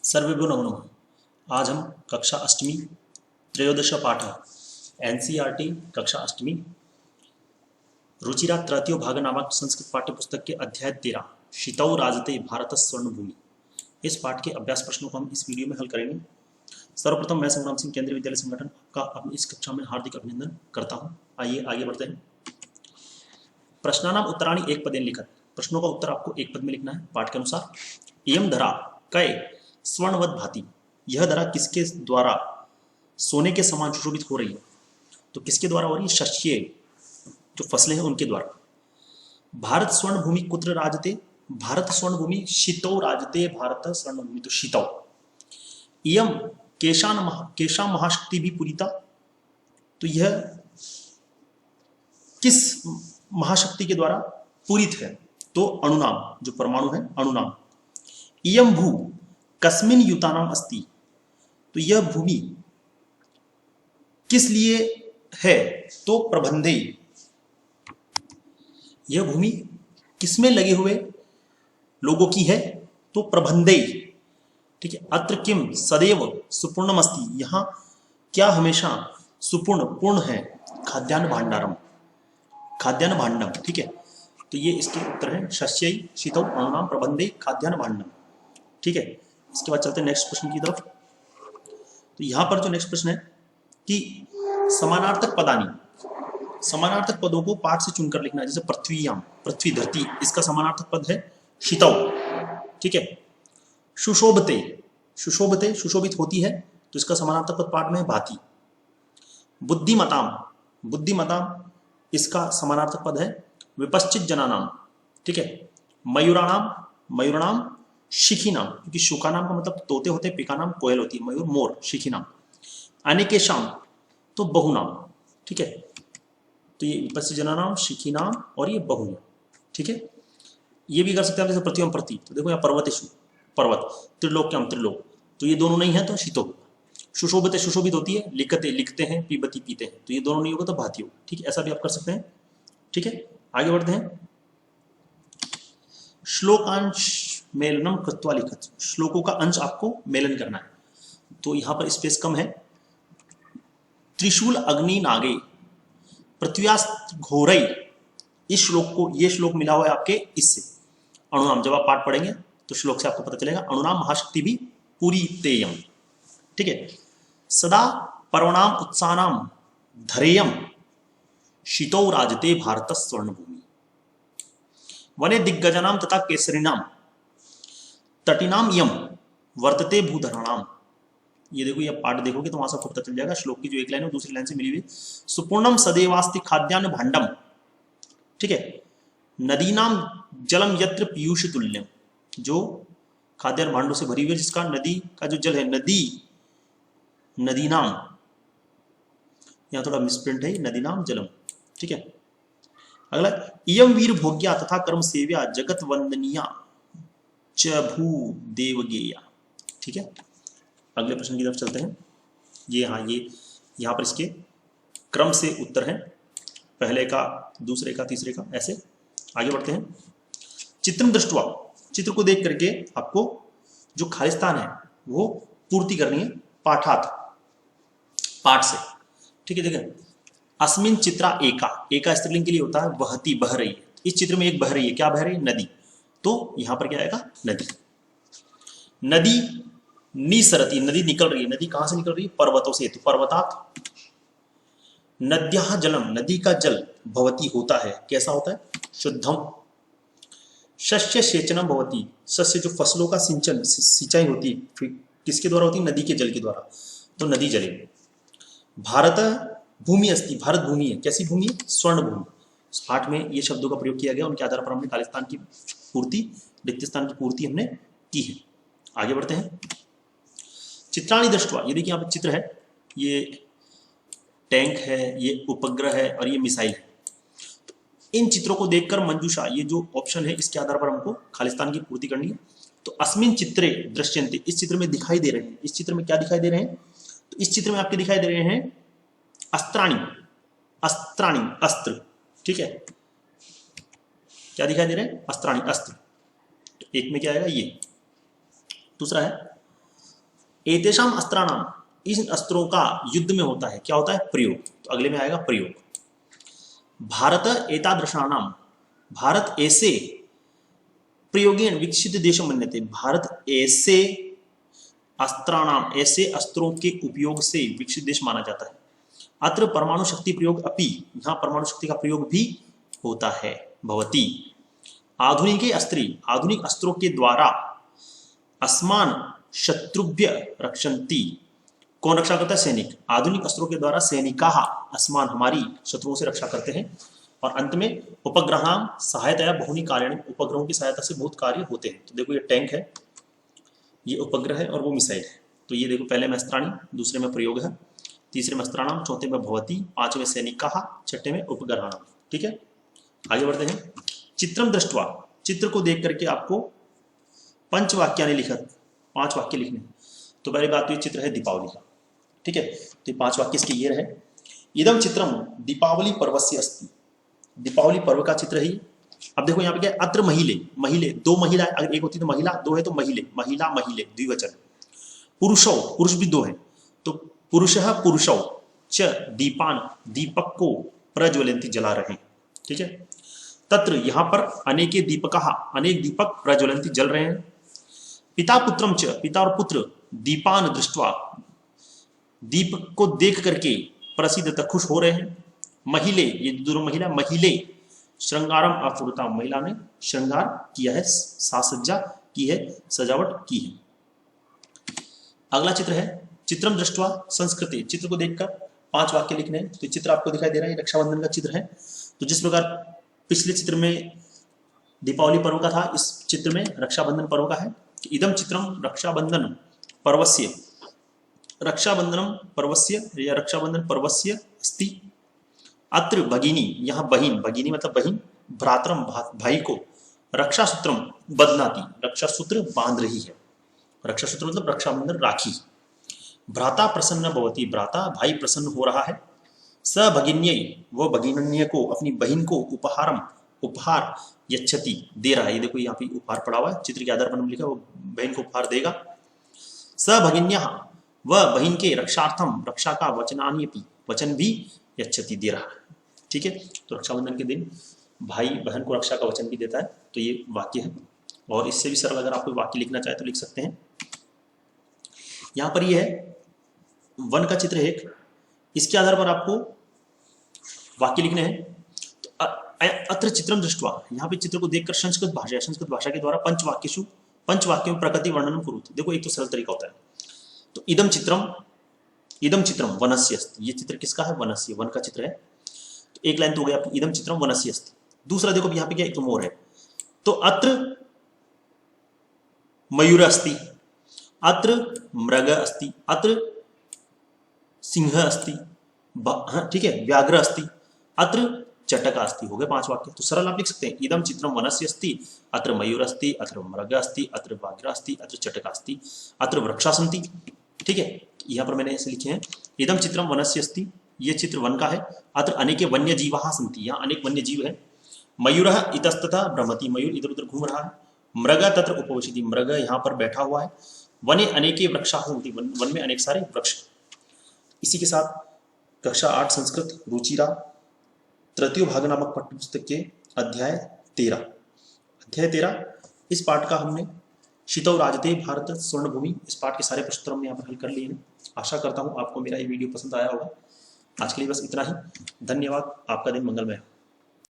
सर्वेभ्यो नमो नमः। आज हम कक्षा अष्टमी त्रयोदश पाठ एनसीईआरटी कक्षा अष्टमी रुचिरा तृतीय भाग नामक संस्कृत पाठ्य पुस्तक के अध्याय 13 शीतौ राजते भारत स्वर्णभूमि, इस पाठ के अभ्यास प्रश्नों को हम इस वीडियो में हल करेंगे। सर्वप्रथम मैं संग्राम सिंह केंद्रीय विद्यालय संगठन का अपनी इस कक्षा में हार्दिक अभिनंदन करता हूँ। आइए आगे बढ़ते हैं। प्रश्नानाम उत्तराणि एक पदेन लिखत, प्रश्नों का उत्तर आपको एक पद में लिखना है पाठ के अनुसार। इयम धरा कय स्वर्णवत भाति, यह धरा किसके द्वारा सोने के समान सुशोभित हो रही है? तो किसके द्वारा हो रही है? शस्य, जो फसलें हैं उनके द्वारा। भारत स्वर्ण भूमि कुत्र राजते, भारत स्वर्ण भूमि शीतौ राजते भारत स्वर्ण भूमि, तो शीतौ। इयम केशा महाशक्ति भी पूरिता, तो यह किस महाशक्ति के द्वारा पूरित है? तो अणुनाम, जो परमाणु है अणुनाम। इयम भू कस्मिन युतानाम अस्ति, तो यह भूमि किस लिए है? तो प्रबंधे, यह भूमि किसमें लगे हुए लोगों की है? तो प्रबंधे। ठीक है। अत्र किम सदैव सुपूर्णम अस्ति, यहां क्या हमेशा सुपूर्ण पूर्ण है? खाद्यान्न भांडारम, खाद्यान्न भांडम। ठीक है, तो ये इसके उत्तर है शस्यै शीतौ अणुनाम प्रबंधे खाद्यान्न भांडम। ठीक है, इसके बाद चलते हैं नेक्स्ट प्रश्न की तरफ। तो यहां पर जो नेक्स्ट प्रश्न है कि समानार्थक पदानी, समानार्थक पदों को पाठ से चुनकर लिखना है। जैसे पृथ्वीयाम, पृथ्वी धरती, इसका समानार्थक पद है शीतौ। ठीक है। सुशोभते, सुशोभते सुशोभित होती है, तो इसका समानार्थक पद पाठ में है भाति। बुद्धिमताम, बुद्धिमताम, इसका समानार्थक पद है विपश्चित जनानाम। ठीक है। मयूराणाम, मयूराणाम शिखीनाम, क्योंकि शुकानाम का मतलब तोते होते हैं, पिकानाम कोयल होती है, मयूर मोर, शिखीनाम। अनेकेशाम, तो बहुनाम। ठीक है, तो ये विपश्चित जनानाम, शिखीनाम और ये बहुनाम। ठीक है, ये भी कर सकते हैं जैसे प्रतिम प्रति, तो देखो यहाँ पर्वतेशु, पर्वत, त्रिलोक्यम त्रिलोक, तो ये दोनों नहीं है तो शीतो। सुशोभित, सुशोभित होती है, लिखते लिखते हैं, पीबती पीते हैं, तो ये दोनों नहीं होगा तो भाती हो। ठीक है, ऐसा भी आप कर सकते हैं। ठीक है, आगे बढ़ते हैं। श्लोकांश मेलनम कृत्वा लिखत, श्लोकों का अंश आपको मेलन करना है, तो यहां पर स्पेस कम है। त्रिशूल अग्नि नागे पृथ्व्यास्त घोरई, इस श्लोक को, ये श्लोक मिला हुआ है आपके इससे अणुनाम। जब आप पाठ पढ़ेंगे तो श्लोक से आपको पता चलेगा अणुनाम महाशक्ति भी पूरी तेयम। ठीक है। सदा पर्वणाम उत्सानाम धरेयम शीतौ राजते भारत स्वर्णभूमि। वने दिग्गजानाम तथा केसरीनाम तटिनाम यम वर्तते भूधराणाम। ये देखो, ये पाठ देखोगे तो वहां से आपको पता चल जाएगा। श्लोक की जो एक लाइन है दूसरी लाइन से मिली हुई। सुपूर्णम सदैवास्ति खाद्यान्न भांडम। ठीक है। नदीनाम जलम यत्र पीयूष तुल्यम, जो खाद्यान्न भांडों से भरी हुई है, जिसका नदी का जो जल है, नदी, नदीनाम, यहां थोड़ा मिसप्रिंट है, नदीनाम जलम। ठीक है। अगला, इयम वीर भोग्या तथा कर्म सेव्या जगत वंदनिया च भू देवगेया। ठीक है, अगले प्रश्न की तरफ चलते हैं। ये यहाँ पर इसके क्रम से उत्तर है, पहले का, दूसरे का, तीसरे का, ऐसे आगे बढ़ते हैं। चित्रम दृष्टवा, चित्र को देख करके आपको जो खालिस्तान है वो पूर्ति करनी है पाठात, पाठ से। ठीक है, देखिए अस्मिन चित्रा एका, एका स्त्रीलिंग के लिए होता है वहती, बह रही है। इस चित्र में एक बह रही है, क्या बह रही है? नदी, तो यहां पर क्या आएगा? नदी। नदी निसरती, नदी निकल रही है, नदी कहां से निकल रही है? पर्वतों से, तो पर्वतात। नद्या जलम, नदी का जल भवती होता है, कैसा होता है? शुद्धम। शस्य सेचनम भवती, शस्य जो फसलों का सिंचन, सिंचाई होती है, किसके द्वारा होती है? नदी के जल के द्वारा, तो नदी जले। भारत भूमि अस्ति, भारत भूमि है, कैसी भूमि है? स्वर्ण भूमि। इस पाठ में ये शब्दों का प्रयोग किया गया, उनके आधार पर हमने खालिस्तान की पूर्ति, रिक्त स्थान की पूर्ति हमने की है। आगे बढ़ते हैं। चित्राणि दृष्टवा, ये देखिए यहाँ पे चित्र है, ये टैंक है, ये उपग्रह है और ये मिसाइल है। तो इन चित्रों को देखकर मंजूषा, ये जो ऑप्शन है इसके आधार पर हमको खालिस्तान की पूर्ति करनी है। तो अस्मिन चित्रे दृश्यन्ते, इस चित्र में दिखाई दे रहे हैं, इस चित्र में क्या दिखाई दे रहे हैं? तो इस चित्र में आपके दिखाई दे रहे हैं अस्त्राणी, अस्त्राणी, अस्त्र। ठीक है, क्या दिखाई दे रहे हैं? अस्त्राणी, अस्त्र। तो एक में क्या आएगा? ये। दूसरा है एतेषाम अस्त्राणाम, इन अस्त्रों का युद्ध में होता है, क्या होता है, प्रयोग। तो अगले में आएगा प्रयोग। भारत एतादृशानाम, भारत ऐसे प्रयोगेण विकसित देश मन्यते, भारत ऐसे अस्त्राणाम, ऐसे अस्त्रों के उपयोग से विकसित देश माना जाता है। अत्र परमाणु शक्ति प्रयोग अपि, यहाँ परमाणु शक्ति का प्रयोग भी होता है, भवती। आधुनिक अस्त्री, आधुनिक अस्त्रों के द्वारा अस्मान शत्रुभ्य रक्षन्ति, कौन रक्षा करता है, सैनिक। आधुनिक अस्त्रों के द्वारा सैनिका अस्मान, हमारी शत्रुओं से रक्षा करते हैं। और अंत में उपग्रहां सहायता बहुनी कार्याणि, उपग्रहों की सहायता से बहुत कार्य होते हैं। तो देखो ये टैंक है, ये उपग्रह है और वो मिसाइल है। तो ये देखो पहले में अस्त्राणी, दूसरे में प्रयोग है, तीसरे में अस्त्राणाम, चौथे में भवती, पांचवें सैनिका, छठे में उपग्रहाणाम। ठीक है, आगे बढ़ते हैं। चित्रम दृष्टवा, चित्र को देख करके आपको पंचवाक्यानि लिखत, 5 वाक्य लिखने। तो पहली बात तो ये चित्र है दीपावली का। ठीक है, तो 5 वाक्य इसके ये रहे। इदम चित्रम दीपावली पर्वस्य अस्ति, दीपावली पर्व का चित्र है। अब देखो यहाँ पे क्या, अत्र महिले, महिले, 2 महिला, अगर एक होती तो महिला, 2 है तो महिले, महिला महिले, द्विवचन। पुरुषौ, पुरुष भी 2 है, तो पुरुषः पुरुषौ च दीपान, दीपक को प्रज्वलंती, जला रहे हैं। ठीक है, तत्र यहाँ पर अनेके दीपकः, अनेक दीपक प्रज्वलंती, जल रहे हैं। पिता पुत्रम च, पिता और पुत्र दीपान दृष्ट्वा, दीपक को देख करके प्रसिद्ध, खुश हो रहे हैं। महिले, ये दोनों महिला, महिले श्रृंगारम आफुरता, महिला ने श्रृंगार किया है, सासज्जा की है, सजावट की है। अगला चित्र है चित्रम दृष्ट्वा संस्कृति, चित्र को देखकर 5 वाक्य लिखने हैं। तो चित्र आपको दिखाई दे रहा है, रक्षाबंधन का चित्र है। तो जिस प्रकार पिछले चित्र में दीपावली पर्व का था, इस चित्र में रक्षाबंधन पर्व का है। इदम चित्रम रक्षाबंधन पर्वस्य, रक्षाबंधनम पर्वस्य या रक्षाबंधन पर्वस्य अस्ति। अत्र भगिनी, यहाँ बहिन, भगिनी मतलब बहिन, भ्रातरम भाई को, रक्षा सूत्रम बदनाती, रक्षा सूत्र बांध रही है। रक्षा सूत्र मतलब रक्षाबंधन, राखी। भ्राता प्रसन्न भवती, भ्राता भाई प्रसन्न हो रहा है। स भगिन्यै, वो भगिन्य को, अपनी बहन को उपहारम, उपहार यच्छति, दे रहा है। ये देखो यहाँ पे उपहार पड़ा हुआ है, चित्र के आधार पर लिखा, वो बहन को उपहार देगा। स भगिन्या, वह बहन के रक्षार्थम, रक्षा का वचनान्यपि, वचन भी यच्छति, दे रहा है। ठीक है, तो रक्षाबंधन के दिन भाई बहन को रक्षा का वचन भी देता है। तो ये वाक्य है, और इससे भी सरल अगर आप कोई वाक्य लिखना चाहे तो लिख सकते हैं। यहाँ पर ये है वन का चित्र है एक, इसके आधार पर आपको वाक्य लिखने हैं। तो अत्र चित्रम दृष्ट्वा, यहाँ पे चित्र को देखकर संस्कृत भाषा, संस्कृत भाषा के द्वारा पंचवाक्येषु, 5 वाक्यों में प्रकृति वर्णन कुरुत। देखो एक तो सरल तरीका होता है। तो इदम चित्रम, इदम चित्रम वनस्य अस्ति, ये चित्र किसका है, वनस्य, वन का चित्र है। तो एक लाइन तो हो गया आपकी, इदम चित्रम वनस्य अस्ति। दूसरा देखो यहाँ पे क्या, एक तो मोर है। तो अत्र मयूर अस्ति, अत्र मृग अस्ति, अत्र सिंह अस्ति, ठीक है, व्याघ्र अस्ति, अत्र चटका अस्ति। हो गए 5 वाक्य। तो सरल आप लिख सकते हैं, इदम चित्रम वनस्य अस्ति, अत्र मयूर अस्ति, अत्र मृग अस्ति, अत्र व्याघ्र अस्ति, अत्र चटका अस्ति, अत्र वृक्षा सन्ति। ठीक है, यहाँ पर मैंने ऐसे लिखे हैं, इदम चित्रम वनस्य अस्ति, ये चित्र वन का है। अत्र अनेके वन्य जीवाः सन्ति, यहाँ अनेक वन्य जीव है। मयूरः इतस्ततः भ्रमति, मयूर इधर उधर घूम रहा है। मृग तत्र उपविशति, मृग यहाँ पर बैठा हुआ है। वने अनेके वृक्षाः सन्ति, वन में अनेक सारे वृक्ष। इसी के साथ कक्षा 8 संस्कृत रुचिरा तृतीय भाग नामक पाठ्य पुस्तक के अध्याय 13 इस पाठ का हमने शीतौ राजते भारत स्वर्णभूमि, इस पाठ के सारे प्रश्न हमने यहाँ पर हल कर लिए हैं। आशा करता हूँ आपको मेरा ये वीडियो पसंद आया होगा। आज के लिए बस इतना ही। धन्यवाद, आपका दिन मंगलमय हो।